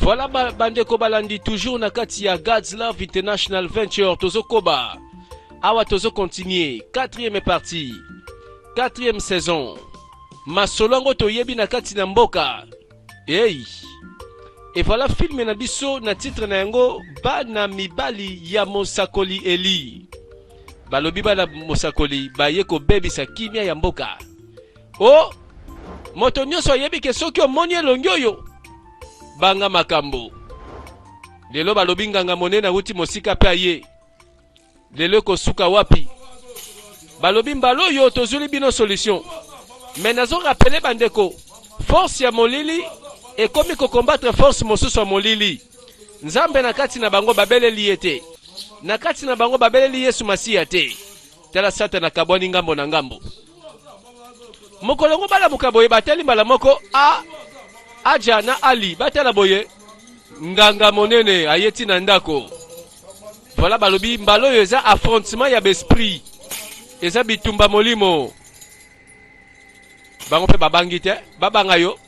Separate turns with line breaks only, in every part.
Voilà bandeko balandi toujours na kati ya God's Love International Venture tozo koba. Awa tozo continuer. 4e partie. 4e saison. Masolongo toyebi na kati na mboka. Hey. Et voilà film na biso na titre na yango Bana mibali ya Mosakoli Eli. Balobi bana Mosakoli baye ko bebisa kimia ya mboka. Oh, moto nyonso yebi ke soki omoni elongi oyo banga makambo. Lelo balobi nganga monene uti mosika pe aye. Lelo ko suka wapi. Balobi mbalo yo tozuli bino solution. Mais nazo rappeler bandeko, force ya molili et comme ko combattre force mosusu ya molili. Nzambe na kati na bango babeleli ete. Na kati na bango babeleli Yesu Masiya te. Tala Satana kabwani ngambo na ngambo. Mokolongo bala mukaboye bateli mbala moko aja na Ali batela boye nganga monene ayeti na ndako. Voilà balobi mbalo yo eza affrontement ya besprit. Eza bitumba molimo. Bango pe babangi te babanga yo.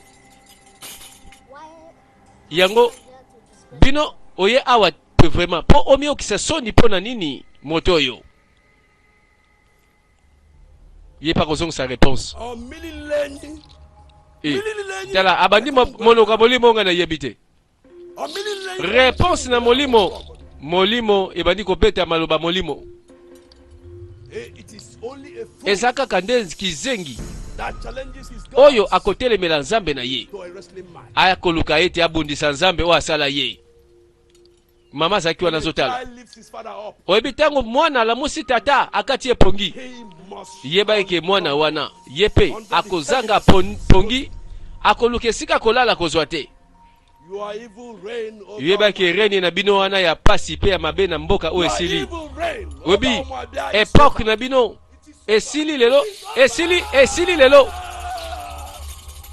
Yango bino oye awa pe vraiment po omi okisa soni pona nini moto yo. Yé pas raison sa réponse. Tala abandi monoka molimo nga na yebite. Réponse na molimo. Molimo ebandi ko beta maloba molimo. Ezaka kande kizengi. Oyo akotele mela nzambe na ye. Aya koluka ete abundisa nzambe o asala ye. Mama zaki wana zotala. Oyebi tango mwana la musi tata akati epongi. Yeba eke mwana wana yepe akozanga pongi akoluke sika kolala kozwa te. Yeba ke reni na bino wana ya pasi pe ya mabe na mboka o esili. Obi epoque na bino esili lelo esili lelo.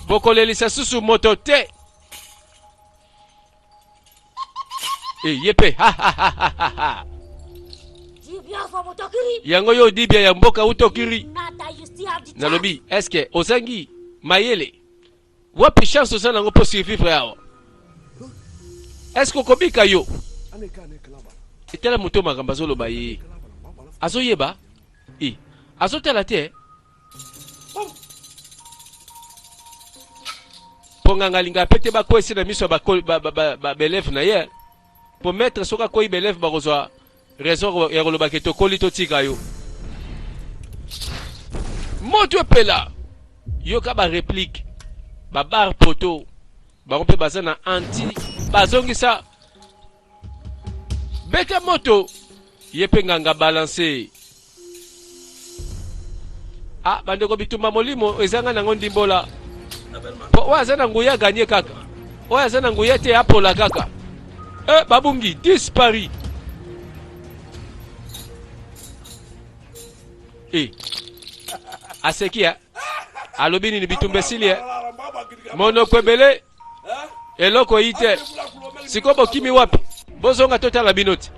Bokolelisa susu moto te. Yepe ha ha ha ha ha. Yango yo dibia ya mboka utokiri. Nalobi, eske ozangi mayele wapi chance osana ngo po survivre yao. Eske okobika yo etela moto makamba zoloba ye azoyeba azotela te ponganga linga pete bakwesi na miso ba belef na ye pour mettre soka koi belef bakozwa raison ya koloba ke tokoli totika yo moto pela yo ka ba réplique ba bar poto ba rompe bazana anti bazongisa beta moto yepe nganga balancer bandeko bitumba molimo ezanga nango ndimbola po wazana nguya gagner kaka wazana nguya te apola kaka babungi dispari asekia alobini ni bitumbe silie mono kwebele eloko ite sikobo kimi wapi bozonga totala binoti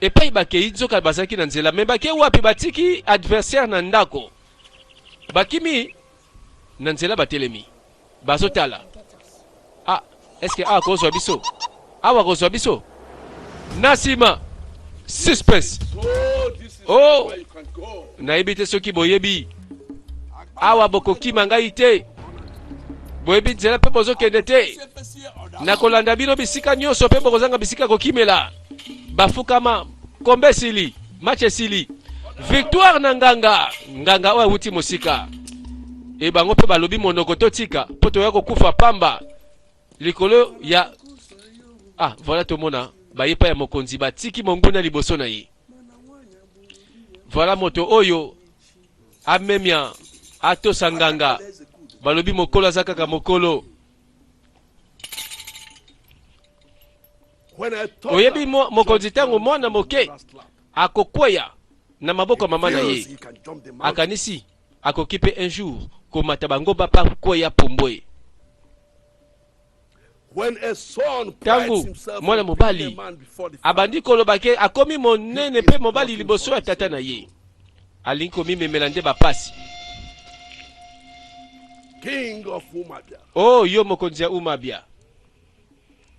epai bakei nzoka bazaki na nzela me bake wapi batiki adversaire na ndako bakimi na nzela batelemi bazotala eske kozwa biso kozwa biso nasima suspense nayebi te soki boyebi awa bokokima ngai te boyebi nzela mpe bozokende te nakolanda bino bisika nyonso mpe bokozanga bisika kokimela bafukama kombe sili match esili victoire na nganga oyo awuti mosika bango mpe balobi monoko totika mpo toya kokufa pamba likolo ya voilà tomona bayepa ya mokonzi batiki monguna liboso na ye. Voilà moto oyo amemia ato sanganga balobi mokolo azaka mokolo oyebi mokonzi tango mwana moke akokweya na maboko mama na ye akanisi akokipe un jour komata bango bapa kweya pombwe. Tangu mwana mobali abandi koloba ke akomi monene pe mobali liboso ya tata na ye alingi komimemela nde bapasi
king of Umabia,
oh yo mokonzi ya Umabia,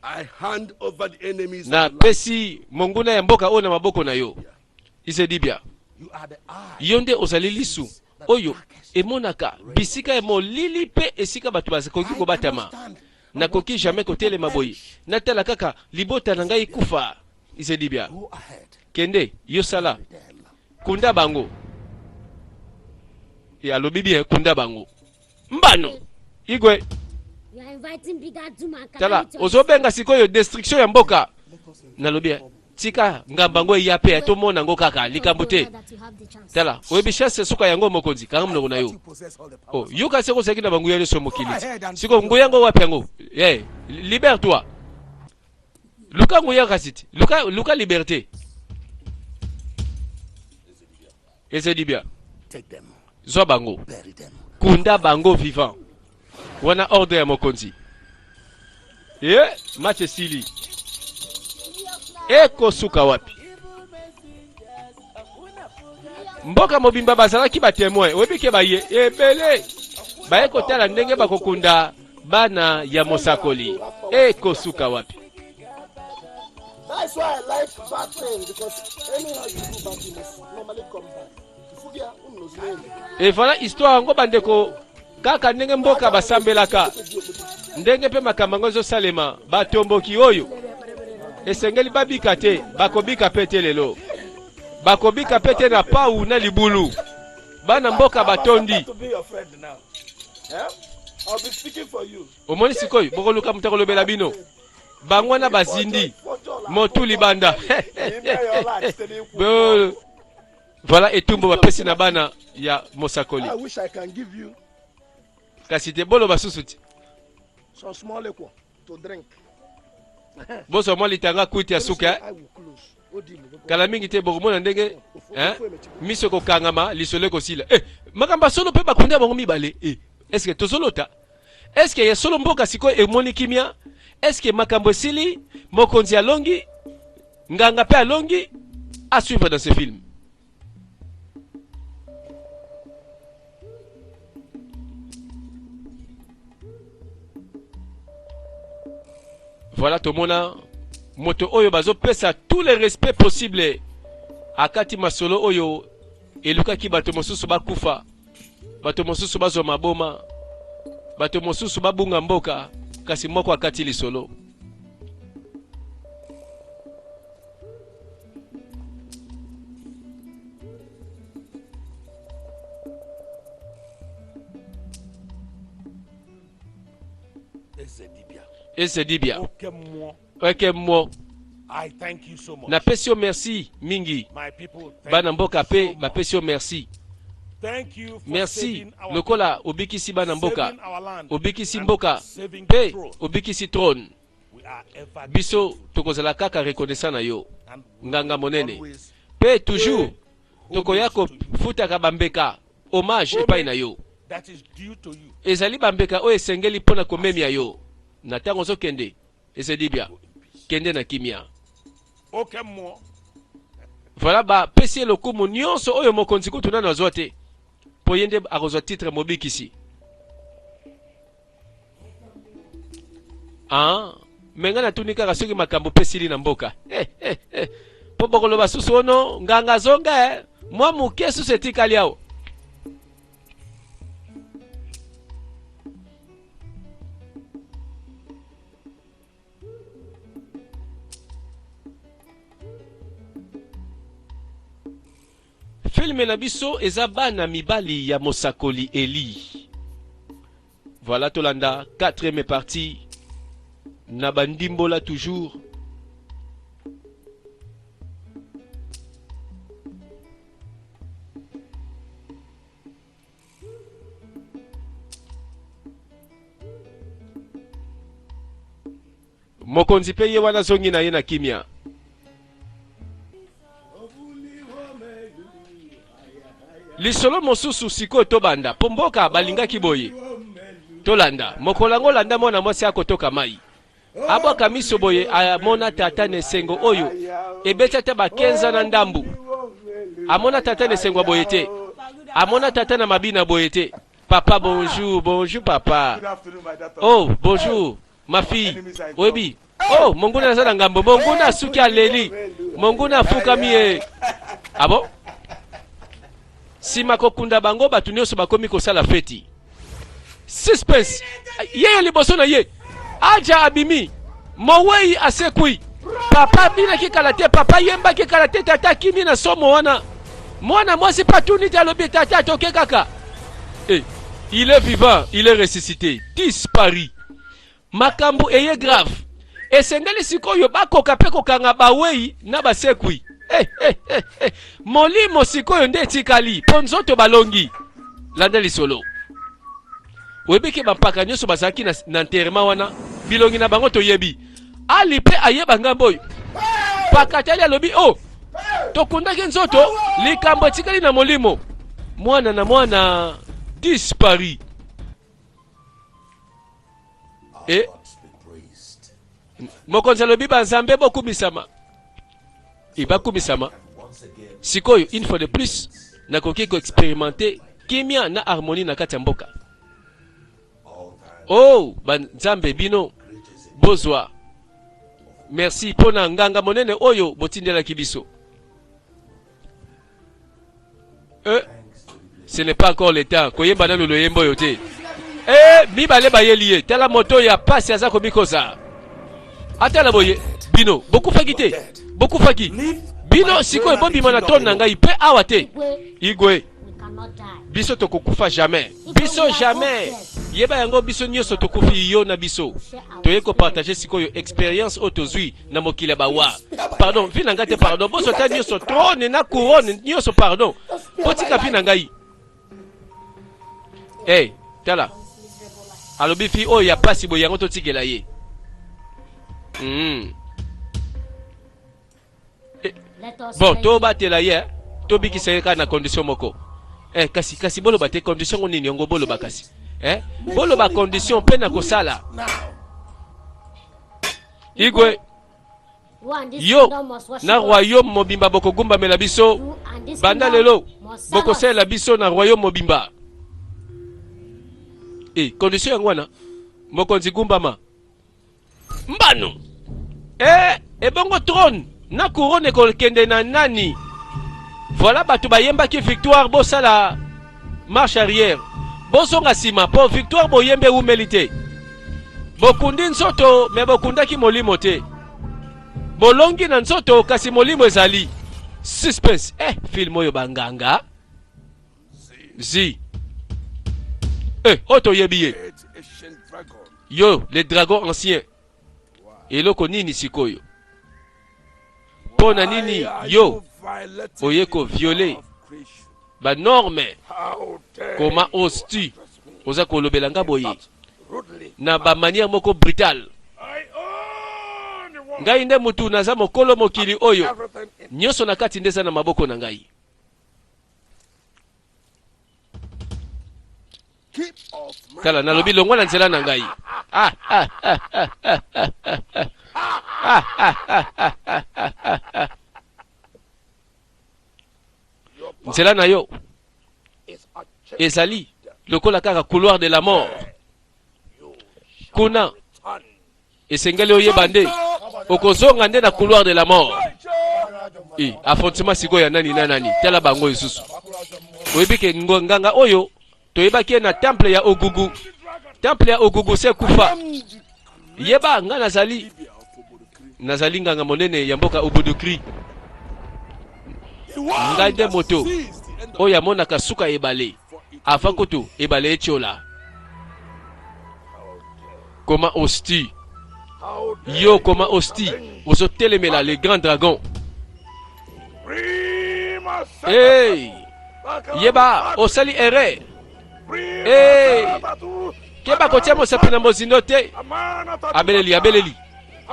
I hand over the enemies
na
of the land.
pesi monguna ya mboka oyo na maboko na yo. Isedibia,
You are the eye.
yonde ozali lisu oyo emonaka bisika ya molili pe esika bato bakoki kobatama. Nakoki jamais kotelema boye, natala kaka libota na ngai kufa. Isedibia,
Go ahead.
kende yo sala kunda bango ya lobi bien, kunda bango mbano igwe.
You are inviting bigger Zuma.
Tala ozobenga sikoyo destruction ya mboka na lobi tika ngambango ya pe atomona ngo kaka likambo te. Tala oyebi chance suka yango mokonzi kanga mnoko na yo. Oh yuka seko sekina bangu yale so mokili siko ngo yango wapi yango libère toi luka ngo ya kasiti luka liberté. Esedibia,
Take them.
zwa bango
Bury them.
kunda bango vivant wana ordre ya mokonzi. Match sili eko suka wapi mboka mobimba bazalaki ba témoin oyebike baye ebele baye kotala ndenge bakokunda bana ya mosakoli eko suka wapi.
That's why I like bad things, because anyhow you do bad things, normally come back. Fugia,
et voilà histoire yango bandeko kaka ndenge mboka basambelaka ndenge pe makambo zo salema batomboki oyo esengeli babika te bakobika pete lelo bakobika pete na pau na libulu bana mboka batondi.
I'll be speaking for you.
Omoni sikoyo bokoluka mutakolobela bino bangwana bazindi motuli banda. Voilà etumbo bapesi na bana ya mosakoli.
I wish I can give you
Kasi te bolo basusuti
some small liquor to drink.
boso mwa litanga kwiti ya suka
I will close. Odimu.
kala mingi te bokomona ndenge miso kokangama lisolo kosila makamba solo pe bakunda bango mibale est-ce que tozolota est-ce que ya solo mboka siko emoni kimia est-ce que makambo esili mokonzi alongi nganga pe alongi à suivre dans ce film. Voilà tomona moto oyo bazo pesa tous les respects possibles akati masolo oyo elukaki bato mosusu bakufa bato mosusu bazwa maboma bato mosusu babunga mboka kasi moko akati lisolo. Et c'est dit bien. Ok, moi.
I thank you so much.
Na pesio merci mingi.
My people,
Bana mboka pe
so
ba
much.
pesio merci.
Thank you for
Merci.
saving our
Lokola obikisi bana mboka.
saving our land,
Obikisi
and
mboka.
saving
Pe
the throne.
obikisi trône.
We are ever
Biso tokozala kaka reconnaissant na yo.
and
Nganga monene.
always
Pe toujours
pay
tokoya ko
homage to you.
futaka bambeka. Hommage epai na yo.
That is due to you.
Ezali bambeka oyo esengeli mpona komemia yo. Na ntango ozokende. Ezedi bien. Kende na kimia.
Okay, more.
Voilà ba pesi lokumu nyonso oyo mokonzi kutuna na zote. Po yende akozwa titre mobikisi. Menga na tunika kasoki makambo pesili na mboka. Po bokoloba susu ono nganga zonga mwa muke susu etikali awo. Filme na biso eza bana mibali ya mosakoli Eli. Voilà tolanda 4e partie na bandimbola toujours. Mokonzi pe ye wana zongi na ye na kimia. Lisolo mosusu siko tobanda pomboka balingaki boye tolanda mokolango landa mona mwasi akotoka mai aboka miso boye amona tata nesengo oyo ebeta te bakenza na ndambu amona tata nesengo boye te amona tata na mabina boye te Papa, bonjour, bonjour papa.
Good afternoon, my daughter.
Oh, bonjour, ma fille. Webi. Oh, monguna za ngambo. Monguna suki aleli. Monguna fukamie. Ah bon? Si makokunda bango batu nyonso bakomi kosala feti. Suspense. Ye liboso na ye. Aja abimi. Mowei asekui. Papa bina ki kalate, papa yemba ki kalate, tata kimi na somo wana. Mwana mwasi patuni talobi tata toke kaka. Eh, il est vivant, il est ressuscité, disparu. Makambu eye grave. Esengeli sikoyo bakoka pe kokanga bawei na basekui. Molimo sikoyo nde tikali, ponzoto balongi. Landeli solo. Webeke bampaka nyoso bazaki na enterrement wana, bilongi na bango toyebi. Ali pe ayeba ngamboyo. Pakatali alobi oh. Tokundaki nzoto likambo tikali na molimo. Mwana na mwana disparu. Eh? Mokonzi alobi banzambe bokumisama. Ibakumisama. Sikoyo une fois de plus nakoki ko expérimenter kimia na harmonie na kati ya mboka. Oh, banzambe bino bozwa. Merci pona nganga monene oyo botindela kibiso. Ce n'est pas encore le temps. Koyemba na lolo yembo yote. Mibale bayeliye. Tala moto ya pasi aza komikoza. Atala boye. Bino, beaucoup fakite. Beaucoup faki. Bino siko ebombi mana ton na ngai pe awate. Igwe. Biso tokokufa jamais. Biso jamais. Yeba yango biso nyoso tokufi yo na biso. Toye ko partager sikoyo expérience otozui na mokile bawa. Pardon, vina ngate pardon. Boso ta nyoso trône na couronne nyoso pardon. Potika vina ngai. Hey, tala. Alobi fi o ya pasi bo yango to tikela ye. Bon, to batela ye, to bikiseka na condition moko. Kasi bolo bate condition nini yango bolo bakasi. Bolo ba condition pe na kosala. Igwe. Yo na royaume mobimba boko gumba mela biso. Banda lelo boko sela biso na royaume mobimba. Condition yango wana mokonzi gumbama. Mbano. Bongo trône na couronne ko kende na nani. Voilà batu bayemba ki victoire bosala marche arrière. Bosonga sima po victoire boyembe umelite. Bokundi nsoto me bokundaki molimo te. Bolongi na nsoto kasi molimo ezali. Suspense. Film oyo banganga. Zi. Oto yebiye. Yo, les dragons anciens. Eloko nini sikoyo. Pona nini yo. Oyeko violer. Ba norme. Koma oses-tu. Oza kolobelanga boye. Na ba manière moko brutale. Ngai nde mutu naza mokolo mokili oyo. Nyoso na kati ndeza na maboko na ngai. Tala nalobi longwa na nzela na ngai. Nzela na yo ezali lokola kaka couloir de la mort. Kuna esengeli oyeba nde okozonga nde na couloir de la mort. Affrontement sikoyo ya nani na nani. Tala bango isusu. Oyebi ke nganga oyo toyebaki na temple ya Ogugu. Temple ya Ogugu se kufa. Yeba nga nazali nganga monene ya mboka Ubudukri. Nga nde moto oya monaka suka ebale avant koto ebale etiola. Comment oses-tu? Yo, comment oses-tu? Ozo telemela le grand dragon. Hey! Yeba osali ere. Hey! Keba kotia mosapi na mozindo te. Abeleli.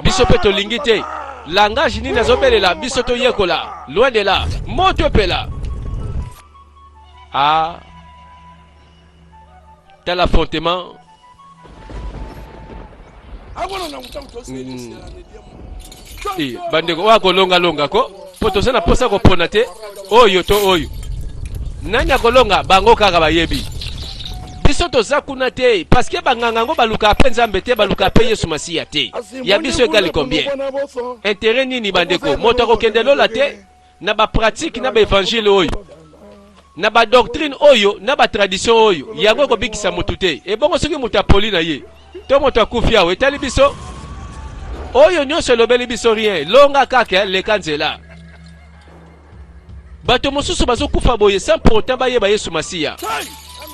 Biso pe tolingi te. Langage nini azobelela biso to yekola. Loin de là. Moto pela. Tel affrontement. Bandeko wako longa ko. Poto sana posa ko pona te. Oyo to oyo. Nani akolonga bango kaka bayebi. biso toza kuna te parce que banganga ngo baluka pe nzambe te baluka pe Yesu Masiya te ya biso egali combien intérêt nini bandeko moto akokende lola te na ba pratique na ba évangile oyo na ba doctrine oyo na ba tradition oyo yango kobikisa motu te e bongo soki moto apoli na ye to moto akufi awe etali biso oyo nyonso elobeli biso rien longa kaka leka nzela bato mosusu bazokufa boye sans pour autant bayeba Yesu Masiya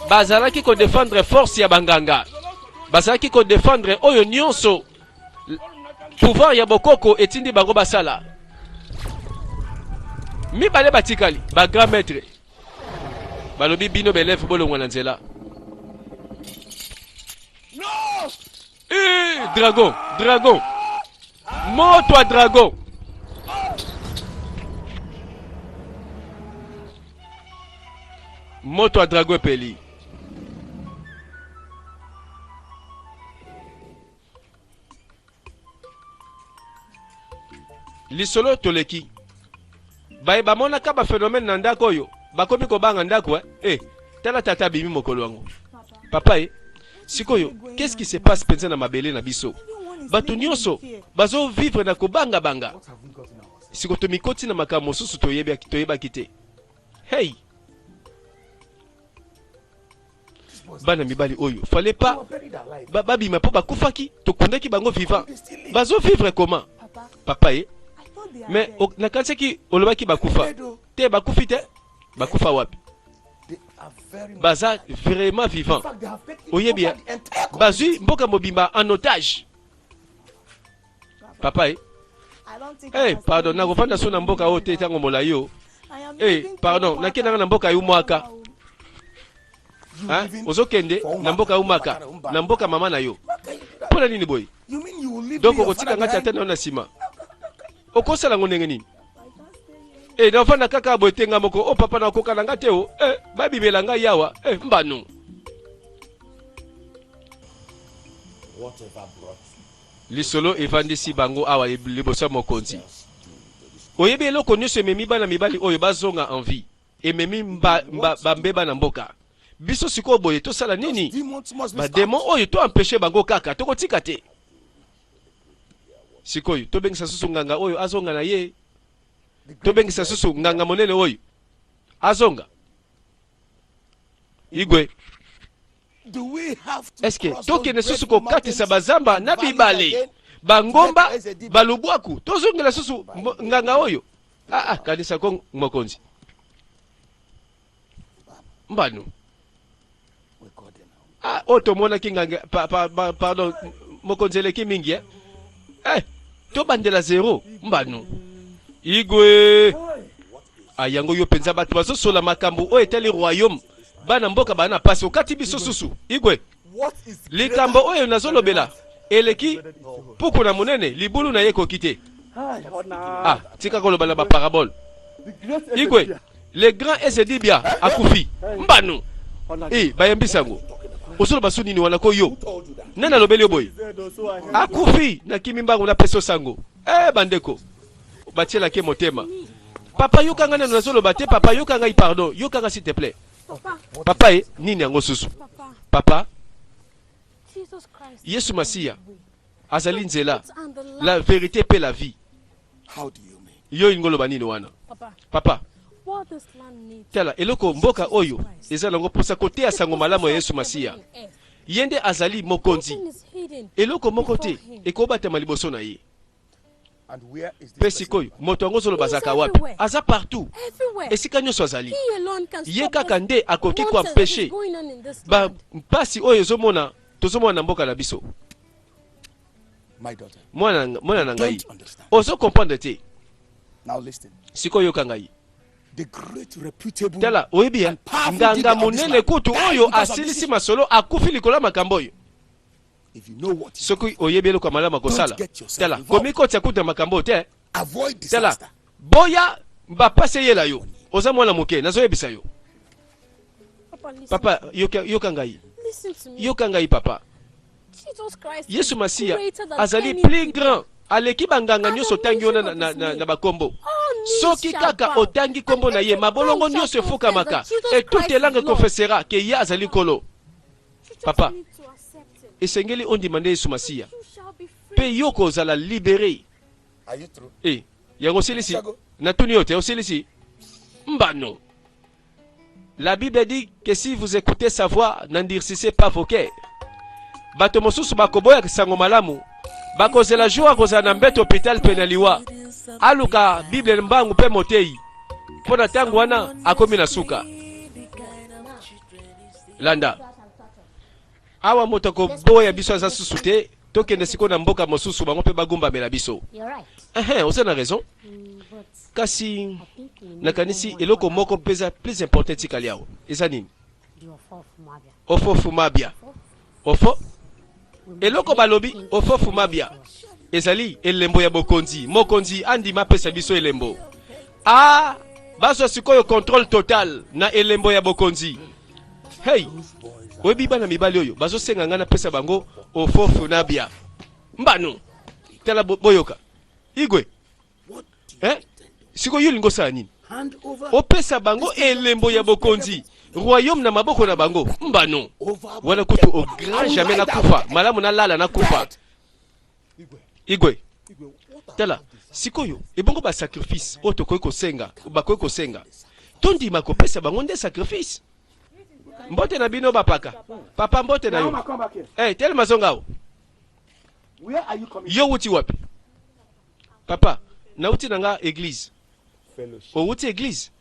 bazalaki ko défendre force ya banganga bazalaki ko défendre oyo nyonso pouvoir ya bokoko etindi bango basala mibale batikali ba grand maître balobi bino belève bolongwa na nzela dragon dragon moto a dragon moto a dragon epeli lisolo toleki baye bamonaka baphénomène na ndako oyo bakomi kobanga ndako tala tata bimi mokolo wango papa sikoyo qu'est-ce qui se passe penza na mabele na biso bato nyonso bazo vivre na kobanga banga siko tomikoti na makambo mosusu toyebaki te hey bana mibali oyo fallait pas babima po bakufaki tokundaki bango vivant bazo vivre comment papa mais nakansaki olobaki bakufa te bakufi te bakufa wapi baza vraiment vivant oyebi bazui mboka mobimba en otage papa pardon nakofanda so na mboka oyo te ntango molai yo pardon nakendanga na mboka yo mwaka ozokende na mboka yo mwaka na mboka mama na yo mpona nini boye donc okotika ngati ata na nsima okosala ngo ndenge nini nafanda kaka boye te nga moko papa nakoka na nga te babibela ngai yawa mbanu lisolo evandisi bango awa liboso ya mokonzi oyebi eloko nyonso ememi bana mibali oyo bazonga envie ememi bambeba na mboka biso sikoyo boye tosala nini bademon oyo toempeshe bango kaka tokotika te sikoyo tobengisa susu nganga oyo azonga na ye tobengisa susu nganga monene oyo azonga igwe eske tokende susu kokatisa bazamba na bibale bangomba balubwaku tozongela susu nganga oyo kanisa ko mokonzi mbanu oyo tomonaki nganga pardon mokonzi eleki mingi tobandela zero mbanu igwe yango yo penza bato bazosola makambo oyo etali royaume bana mboka bana pasi okati biso susu igwe likambo oyo nazolobela eleki puku na monene libulu na ye koki te tika koloba na baparabole igwe le grand esedibia akufi mbanu bayembisango osoloba su nini wana ko yo nani alobeli yo boye akufi na kimi mbango na peso sango bandeko batielaki motema papa yokanga nano nazoloba te papa yokanga pardon yokanga s'il te plaît papa nini yango susu papa Yesu Masiya azali nzela la vérité pe la vie yo ingoloba nini wana papa tala eloko mboka oyo eza nango posa kote ya sango malamu ya Yesu Masiya yende azali mokonzi eloko moko te ekobatama liboso na ye pe sikoyo moto yango ozoloba azalaka wapi aza partout esika nyonso azali ye kaka nde akoki koampeshe mpasi oyo tozomona na mboka na biso mwana na ngai ozo comprendre te sikoyo yoka ngai tala oyebi nganga monene kutu oyo asilisi masolo akufi likolo ya makambo oyo soki oyebi eloko ya malamu akosala tala komikoti akuta makambo te tala boya bapasi eyela yo oza mwana moke nazoyebisa yo papa yoka ngai papa Yesu Masiya azali plus grand aleki banganga nyonso otangi yo na bakombo soki kaka otangi kombo na ye mabolongo nyonso efukamaka et toute langue confessera ke ye azali kolo Papa, esengeli on demande Yesu Masiya. Pe yoko zala libéré.
Are you true?
Eh, yango silisi. Na tuni yote, osilisi. Mbano. La Bible dit que si vous écoutez sa voix, n'endurcissez pas vos cœurs. Bato mosusu bakoboya kisango malamu. Bakozela joa kozana mbeto hôpital penaliwa. Aluka Bible mbangu pe motei. Pona tangu wana akomi na suka. Landa. Awa moto ko boya biso za susute, tokende siko na mboka mosusu bango pe bagumba mela biso. Vous avez raison. Kasi nakanisi eloko moko pesa plus important tikali yao. Eza nini? Ofo fumabia. Ofo eloko balobi ofo fumabia. Ezali elembo ya bokonzi. Mokonzi andi mapesa biso elembo. Ah, baso sikoyo contrôle total na elembo ya bokonzi. Hey, webi bana mibali oyo bazo senga ngana pesa bango ofo funabia. Mbano. Tela boyoka. Igwe. Siko yulingo sa nini? Opesa bango elembo ya bokonzi. Royaume na maboko na bango. Mbano. Wana kutu au grand jamais na kufa. Malamu na lala na kufa. Igwe. Tala. Siko yo. Ebongo ba sacrifice. Oto koiko senga. Ba koiko senga. Tondi makopesa bango nde sacrifice. Mbote na bino bapaka. Papa mbote na yo. Tel mazongao. Yo wuti wapi? Papa. Na uti nanga église. O uti église.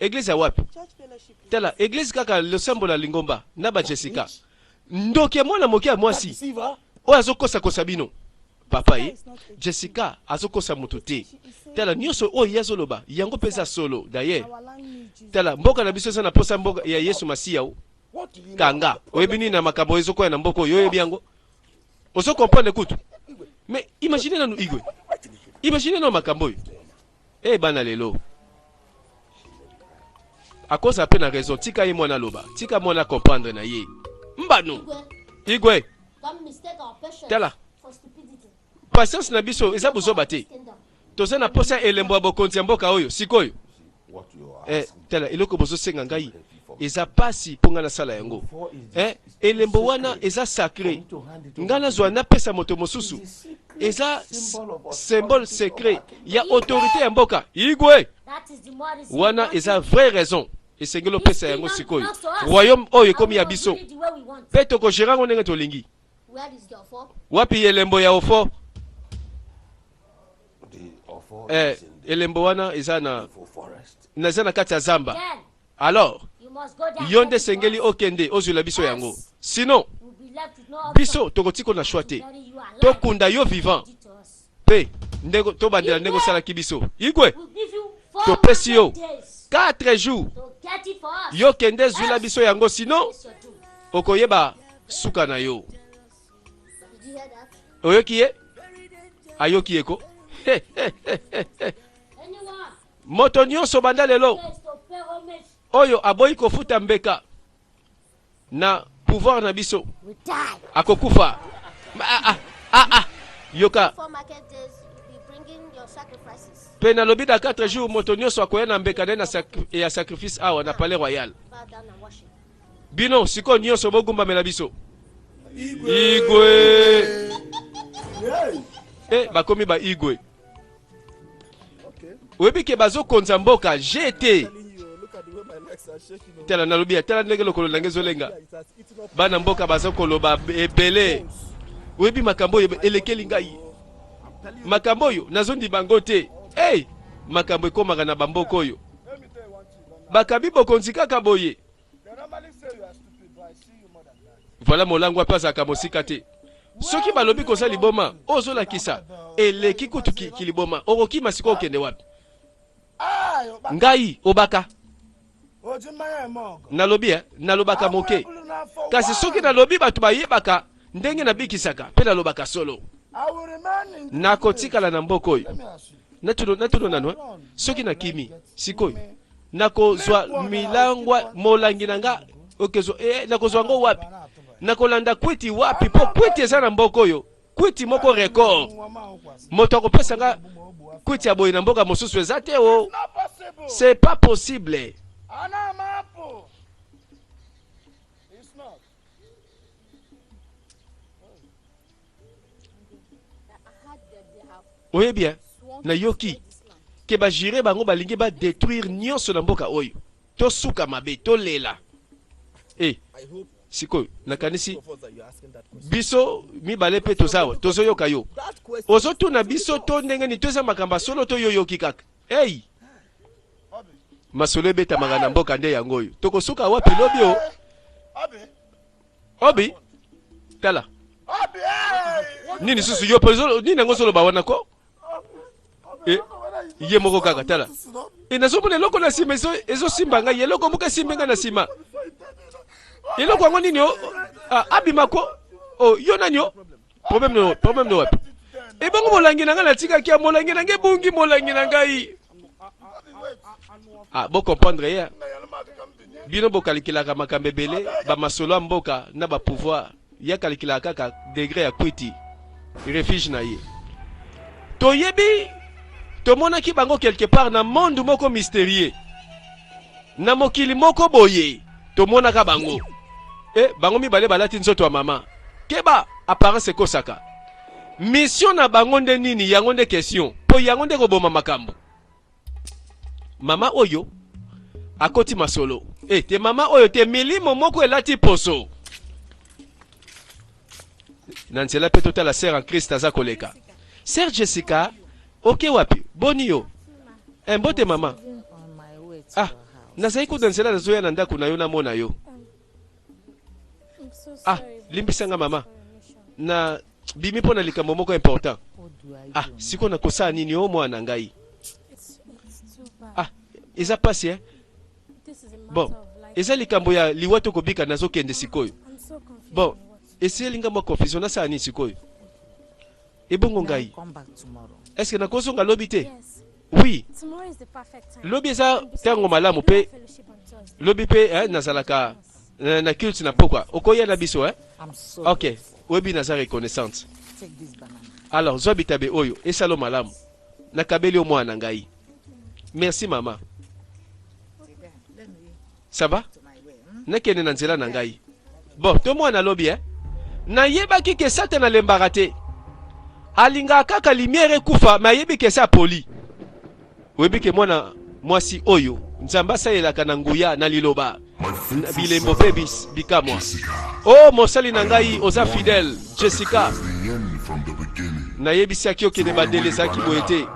Église ya wapi? Tela église kaka le symbole la lingomba na ba Jessica. Ndoke mwana mokia mwasi. O azokosa kosabino. Papa Jessica azokosa mutote. Tela nyoso o yazoloba yango pesa solo d'ailleurs. Tela mboka na biso sana posa mboka ya Yesu Masiya o. Kanga oyebini na makambo ezoko na mboko yo yebiango. Oso comprendre kutu. Mais imaginez na Igwe. Imaginez no makambo yo. Bana lelo. A cause à peine raison, tika ye mwana loba. Tika mwana comprendre na ye. Mbano. Igwe. Tala. Patience na biso eza buzoba te. Toza na posa elembo bokonzi ya mboka oyo sikoyo. Tala eloko bozo senga ngai. Eza pasi ponga na sala yango. Elembo wana eza sacré. Ngana zwa na pesa moto mosusu. Eza symbole secret. Ya autorité ya mboka. Igwe. Wana eza vraie raison. Esengelo pesa yango sikoyo. Royaume oyo komi ya biso. Peto ko gerango ndenge tolingi. Wapi elembo ya ofo? Elembo wana eza na kati ya zamba. Alors, yonde sengeli okende ozula biso yango. Sinon, biso tokotiko na choite. Tokunda yo vivant. Pe, ndego to bandela ndego sala kibiso. Igwe. To pesi yo 4 jours. Yo kende zula biso yango sinon okoyeba suka na yo. Oyoki ye? Ayoki eko? Moto nyonso banda lelo. Oyo aboyi kofuta mbeka na pouvoir na biso. Akokufa. Yoka. Pe na lobi da 4 jours moto nyonso akoya na mbeka na ya sacrifice awa na palais royal. Bino siko nyonso bogumba mela biso. Igwe. Bakomi ba Igwe. Webi ke bazo konza mboka GT. Tela na lobi tela ndenge lokolo langezo lenga. Bana mboka bazo koloba ebele. Webi makambo elekeli ngai. Makambo yo nazondi bango te. Makambo ekomaka na bamboko oyo. Bakabi bokonzi kaka boye. Voilà molango pasa kamosika te. Soki balobi kosa liboma, ozola kisa. Eleki kutu kiliboma. Oroki masiko okende wapi? Ngai obaka. Nalobi nalobaka moke. Kasi soki nalobi batu bayebaka ndenge na bikisaka, pe nalobaka solo. Nakotikala na mboko oyo. Natuno nanwa. Soki na kimi, sikoyo. Nakozwa milangwa molangi nanga okezo nakozwa ngo wapi? Nakolanda kwiti wapi po kwiti eza na mboko oyo. Kwiti moko record. Moto akopesa nga kwiti ya boye na mboka mosusu eza te o. C'est pas possible. oye bien na yoki ke ba jire bango balingi ba détruire nyonso na mboka oyo to suka mabe to lela sikoyo nakanisi biso mibale pe tozawa tozoyoka yo ozotuna biso to ndenge ni toza makambo solo to yoyoki kaka masolo ebetamaka na mboka nde yango oyo tokosuka wapi lobi o obi tala nini susu yo pezo nini yango solo ba wana ko ye moko kaka tala nazomona eloko na nsima ezosimba ngai eloko moko esimbi ngai na nsima eloko yango nini o abima ko yo nani o problème no wapi ebongo molangi na ngai natikaki ya molangi na ngai ebungi molangi na ngai bocomprendre ye bino bokalikilaka makambo ebele bamasolo ya mboka na bapouvoir ye akalikilaka kaka degré ya kwiti refuge na ye toyebi tomonaki bango quelque part na monde moko mystérieux na mokili moko boye tomonaka bango bango mibale balati nzoto ya mama keba apparence ekosaka mission na bango nde nini yango nde question po yango nde koboma makambo mama oyo akoti masolo te mama oyo te milimo moko elati poso na nzela pe totala sœur en Christ aza koleka sœur Jessica oke wapi boni yo mbote mama nazali kuda nzela nazoya na ndako na yo namona yo limbisanga mama na bimi mpo na likambo moko important siko nakosala nini o mwana ngai eza pasi bon eza likambo ya liwa tokobika nazokende sikoyo bon eselinga mwa confusion nasala nini sikoyo ebongo ngai est-ce que nakozonga lobi te oui lobi eza ntango malamu mpe lobi mpe nazalaka na culte na pokwa okoya na biso ok oyebi naza reconnaissante alors zwa bitabe oyo esalo malamu nakabeli o mwana ngai merci mama ça va nakende na nzela na ngai bon to mwana lobi nayebaki ke Satan alembaka te alingaka kaka lumière ekufa me ayebi ke sa poli oyebi ke mwana mwasi oyo nzambe asalelaka na nguya na liloba na bilembo mpe bikamwa mosali na ngai oza fidèle Jessica nayebisaki okende bandele ezalaki boye te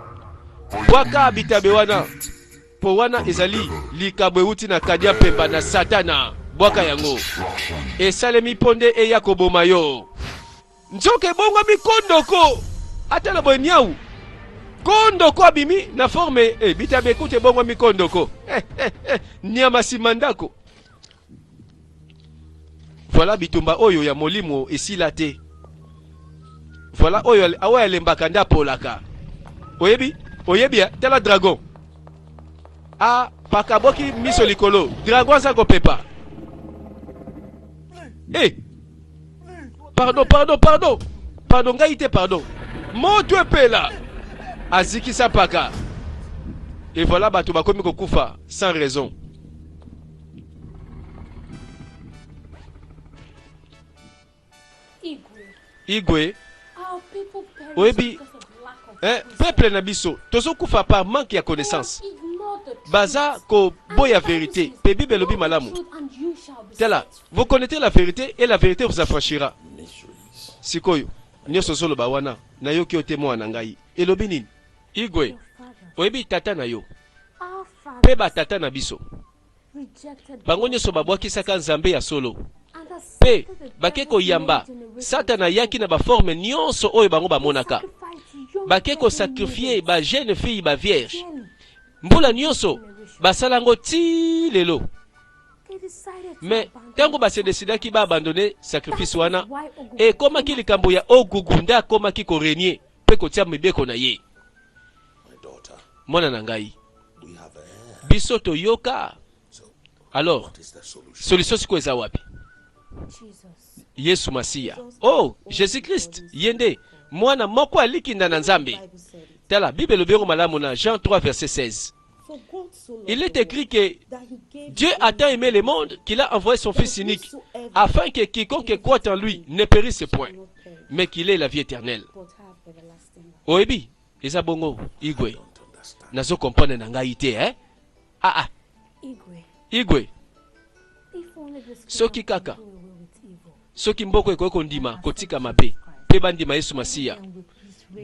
bwaka bitabe wana po wana ezali likabo euti na kadia pemba na satana bwaka yango esalemi mpo nde eya koboma yo nzoka ebongwa mikondoko atala boye niau kondoko abimi na forme bitabe ekute ebongwa mikondoko nyama nsima ndako voilà bitumba oyo ya molimo esila te voilà oyo awa alembaka nde apolaka oyebi tala dragon pakaboki miso likolo dragon aza kopepa pardon ngai te pardon moto epela azikisa paka et voilà bato bakomi kokufa sans raison igwe oyebi peuple na biso tozokufa par manque ya connaissance baza ko boya vérité pe bible elobi malamu tala vous connaissez la vérité et la vérité vous affranchira sikoyo nyonso ozoloba wana nayoki yo te mwana ngai elobi nini igwe oyebi tata na yo mpe batata na biso bango nyonso babwakisaka nzambe ya solo mpe bake koyamba Satana ayaki na baforme nyonso oyo bango bamonaka bake kosakrifie ba jeune fille ba vierge mbula nyonso basalango ti lelo mais ntango basedesidaki baabandone sacrifice wana ekomaki likambo ya ogugu nde akomaki korenie mpe kotia mibeko na ye mwana na ngai biso toyoka alors solution siko eza wapi Yesu Masiya Jésus Christ yende mwana moko alikinda na nzambe tala Bible lobiongo malamu na Jean 3 verset 16 il est écrit que Dieu a tant aimé le monde qu'il a envoyé son Fils unique afin que quiconque croit en lui ne périsse point mais qu'il ait la vie éternelle oyebi eza bongo Igwe nazo comprendre na ngai te ah Igwe soki kaka soki mboko ekoki kondima kotika mabe pe bandima Yesu Masiya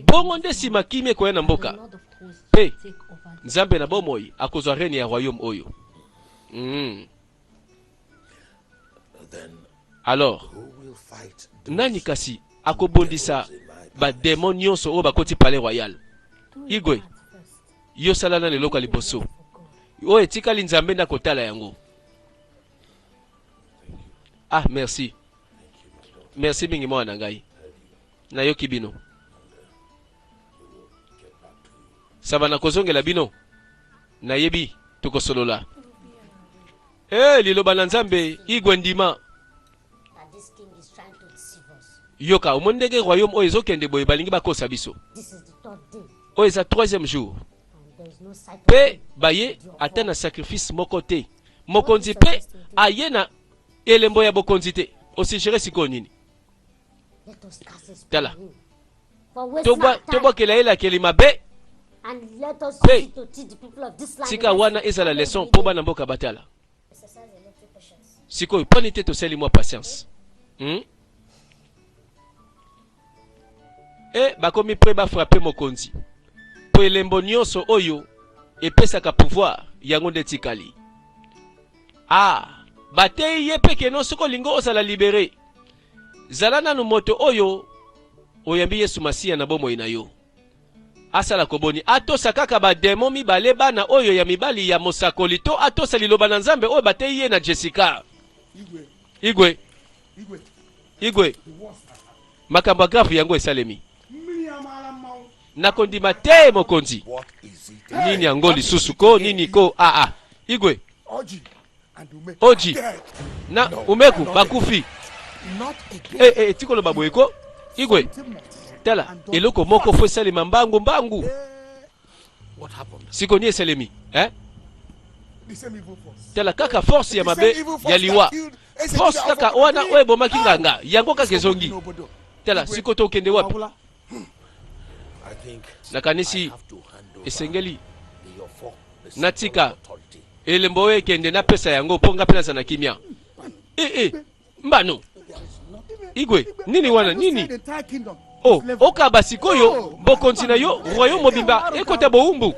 bongo nde sima kimi ekoya na mboka pe Nzambe na bomoi akozwa reni ya royaume oyo. Alors nani kasi akobondisa ba démon nyonso oyo bakoti palais royal? Igwe yo salana lelo ka liboso oyo etikali Nzambe na kotala yango. Ah, merci mingi mwana ngai na yoki bino sabana kozongela bino na yebi tukosolola liloba na Nzambe Igwe ndima yoka omondenge royaume oyo ezokende boye balingi bakosa biso oyo eza 3e jour pe baye ata na sacrifice moko te mokonzi pe aye na elembo ya bokonzi te osijere siko nini tala tobwakela elakeli mabe pe tika wana ezala leson mpo bana mboka batala sikoyo poni te tosali mwa patience bakomi pre bafrape mokonzi po elembo nyonso oyo epesaka pouvoir yango nde tikali batei ye peke no soko lingo ozala libere zala nanu moto oyo oyambi Yesu Masiya na bomoi na yo asala koboni atosa kaka bademo mibale bana oyo ya mibali ya mosakoli to atosa liloba na Nzambe oyo batei ye na Jessica. Igwe makambo grave yango esalemi nakondima te mokonzi nini yango lisusu ko nini ko Igwe Oji na umeku bakufi tikolo baboyeko Igwe tala eloko moko fo salima mbangu sikoni eselemi tala kaka force ya mabe ya liwa force kaka wana oyo bomaki nganga yango kaka ezongi tala sikoto okende wapi nakanisi esengeli natika elembo oyo ekende napesa yango mpo nga mpe naza na kimia mbano Igwe nini wana nini okaba sikoyo bokonzi na yo royaume mobimba ekota boumbu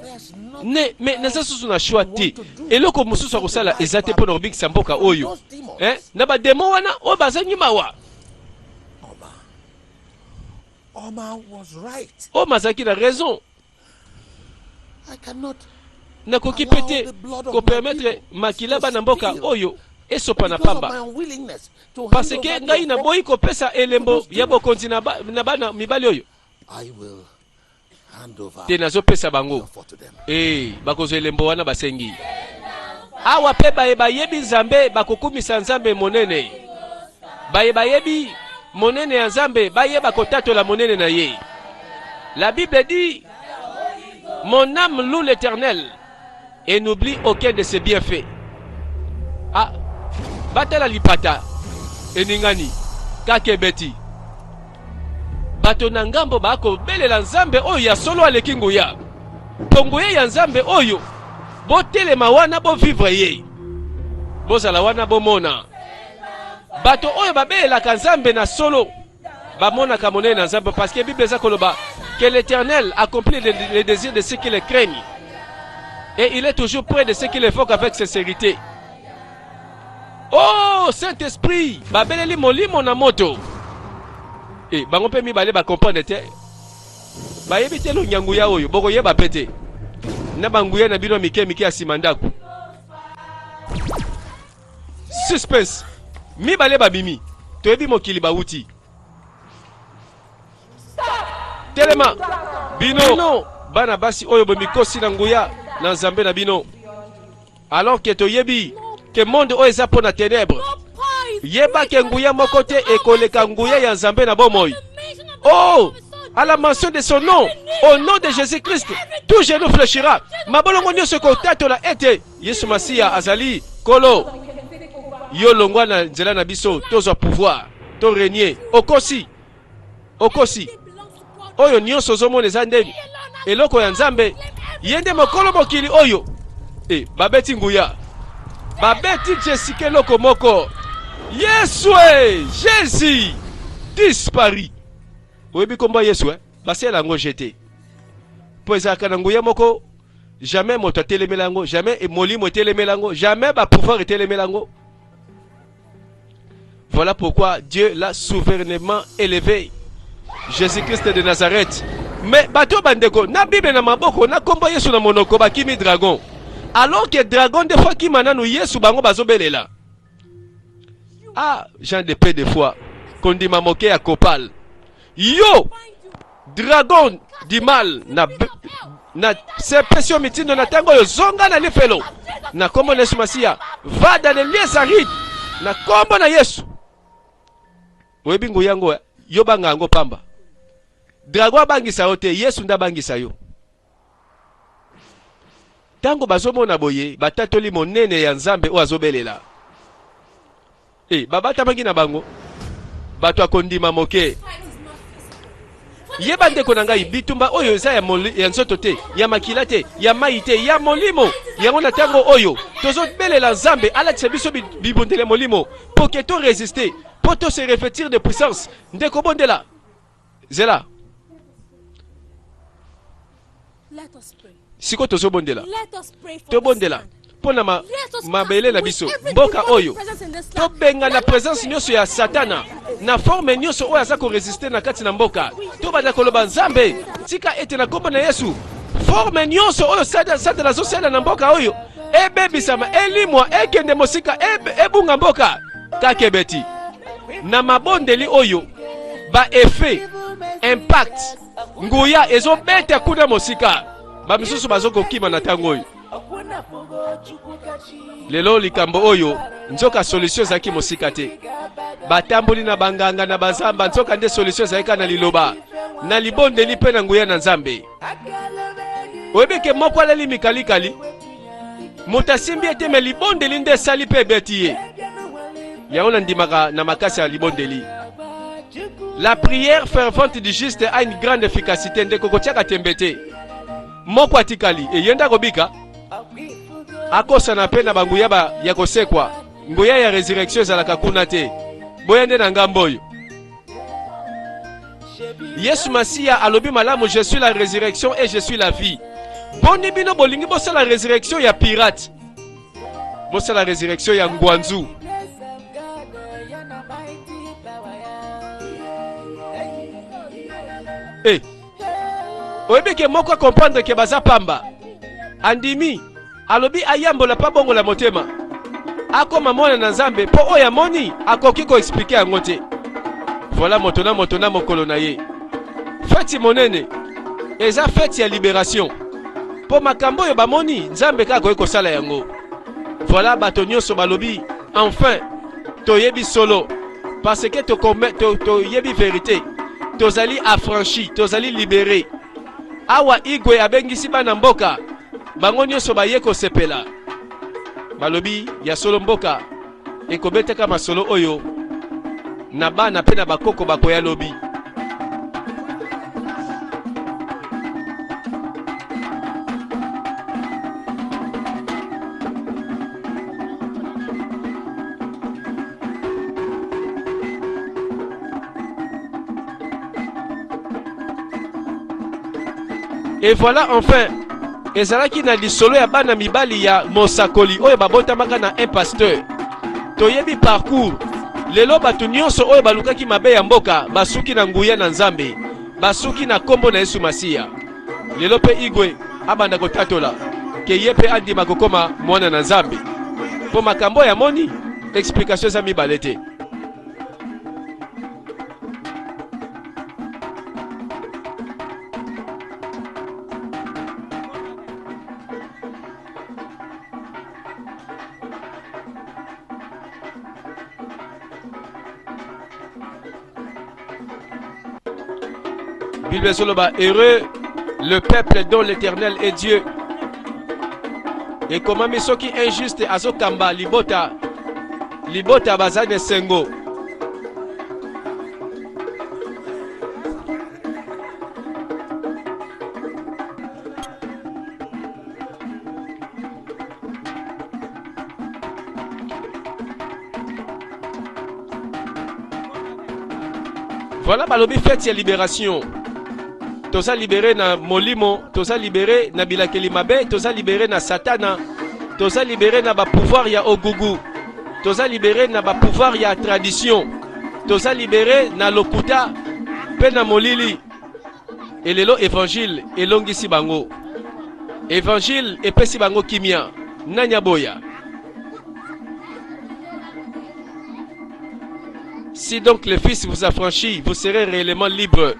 me naza susu na choix te eloko mosusu akosala eza te mpo na kobikisa mboka oyo na bademo wana oyo bazangi mawa Oma azalaki na raison nakoki pe te kopermettre makila bana mboka oyo esopa na pamba parce que ngai na boyi kopesa elembo ya bokonzi na bana mibali oyo te nazopesa bango bakozwa elembo wana basengi awa pe bayebi Nzambe bakokumisa Nzambe monene bayebi monene ya Nzambe bayeba kotatola monene na ye. La Bible dit mon âme loue l'Éternel et n'oublie aucun de ses bienfaits. Batala lipata eningani kakebeti bato na ngambo bako belela Nzambe oyo ya solo aleki nguya tongoye ya Nzambe oyo botelema wana bo vivre ye bozala wana bomona bato oyo babelaka Nzambe na solo bamonaka monene na Nzambe parce que Bible eza koloba que l'Éternel accomplit les désirs de ceux qui le craignent et il est toujours près de ceux qui l'évoquent avec sincérité. Oh Saint-Esprit babeleli molimo na moto bango pe mibale ba comprendre te bayebi te lo nyanguya oyo boko yeba pete na banguya na bino mike asimandako suspense mibale babimi toyebi mokili bauti telema bino bana basi oyo bomikosi na nguya na Nzambe na bino alors que toyebi que monde oyo eza mpo na ténèbre yeba ke nguya moko te ekoleka nguya ya Nzambe na bomoi. Oh, à la mention de son nom, au nom de Jésus-Christ, tout genou fléchira. Mabolongo nyonso kotatola ete Yesu Masiya azali kolo yo longwa na nzela na biso tozwa pouvoir to régner okosi oyo nyonso zomona eza ndeni eloko ya nzambe yende mokolo mokili oyo babeti nguya babeti Jessica eloko moko Yesu Jésus disparu oyebi kombo Yesu basela yango jeté po ezalaka na nguya moko jamais moto atelemela yango jamais molimo atelemela yango jamais pouvoir atelemela yango. Voilà pourquoi Dieu l'a souverainement élevé Jésus-Christ de Nazareth. Mais bato bandeko na Bible na maboko na kombo Yesu na monoko bakimi dragon. Alors que dragon des fois qui mananu Yesu bango bazobelela. Jean de paix des fois kondima moke ya kopal. Yo dragon du mal na sepesio mitindo na tango yo zonga na lifelo. Na kombo Yesu Masia va dans les lieux arides na kombo na Yesu. Webi nguyango yo banga yango pamba. Dragon abangisa yo te, Yesu nda bangisa yo. Tango bazomona boye batatoli monene ya Nzambe o azobelela. Babata bangi na bango bato akondima moke. Yeba ndeko na ngai bitumba oyo eza ya nzoto te, ya makila te, ya mai te, ya molimo. Yango na tango oyo tozobelela Nzambe alatisa biso bibundele molimo pour que to résister, pour to se revêtir de puissance. Ndeko bondela zela siko tozo bondela to bondela pona mabele na biso mboka oyo to benga na présence nyonso ya satana na forme nyonso oyo aza ko résister na kati na mboka to banda koloba Nzambe tika ete na kombo na Yesu forme nyonso oyo satana azosala na mboka oyo ebebisama elimwa ekende mosika ebunga mboka kakebeti na mabondeli oyo ba effet impact nguya ezobeta kuna mosika bamisusu bazokokima na tango oyo lelo likambo oyo nzoka solution zaki mosika te batamboli na banganga na bazamba nzoka nde solution zaika na liloba na libondeli pe na nguya na Nzambe oyebike moko aleli mikalikali motasimbi ete me libondeli nde sali pe beti ye yango na ndimaka na makasi ya libondeli. La prière fervente du juste a une grande efficacité. Ndeko kotiaka tembete moko atikali yenda kobika akosa na pe na banguya ya kosekwa nguya ya résurrection ezalaka kuna te boyende na ngambo oyo. Yesu Masia alobi malamu je suis la résurrection et je suis la vie. Boni bino bolingi bosa la résurrection ya pirate bosa la résurrection ya ngwanzu. Oyebike moko comprendre ke baza pamba andimi alobi ayambola pa bongo la motema akoma mona na Nzambe po oya moni akoki ko expliquer yango te. Voilà motona mokolo na ye feti monene eza feti ya libération po makambo yo bamoni Nzambe ka ko sala yango. Voilà bato nyonso balobi enfin toyebi solo parce que to yebi vérité tozali affranchi tozali libéré. Awa igwe abengisi bana mboka bango nyonso baye kosepela balobi ya solo mboka ekobetaka masolo oyo na bana pe na bakoko bakoya lobi. Et voilà enfin ezalaki na lisolo ya bana mibali ya mosakoli oyo babotamaka na un pasteur. Toyebi parcours lelo bato nyonso oyo balukaki mabe ya mboka basuki na nguya na Nzambe basuki na kombo na Yesu Masia. Lelo pe igwe abanda kotatola ke ye pe andima kokoma mwana na Nzambe po makambo ya moni explication za mibale te. Bible Soloba, heureux le peuple dont l'Éternel est Dieu. Et comment mais ceux qui injuste azokamba libota bazane sengo. Voilà balobi fête ya libération. Toza libéré na molimo, toza libéré na bilakeli mabe, toza libéré na satana, toza libéré na ba pouvoir ya ogugu, toza libéré na ba pouvoir ya tradition, toza libéré na lokuta pe na molili. Elelo évangile elongisi bango. Évangile epesi bango kimia. Nanya boya. Si donc le Fils vous affranchit, vous serez réellement libre.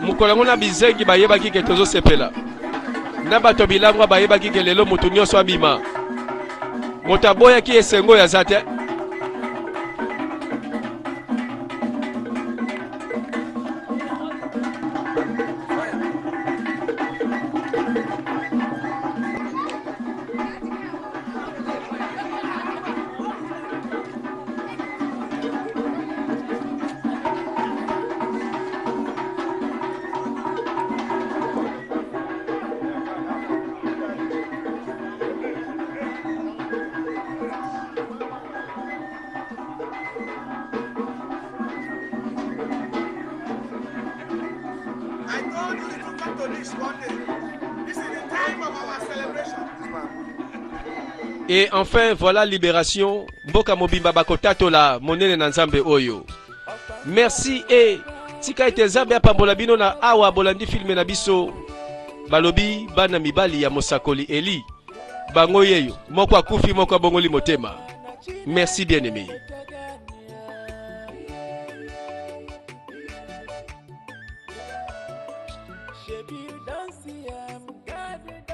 Mukolango na bizengi bayebaki ke tozo sepela. Na bato bilangwa bayebaki ke lelo mutu nyonso abima. Moto aboyaki esengo ya zate. Et enfin, voilà libération. Mboka mobimba bakotato la monene na nzambe oyo. Merci et tika ete nzambe apambola bino na awa bolandi filme na biso. Balobi bana mibali ya mosakoli Eli. Bango yeyo, moko akufi moko bongoli motema. Merci bien-aimé.
Shebi you don't see I'm God.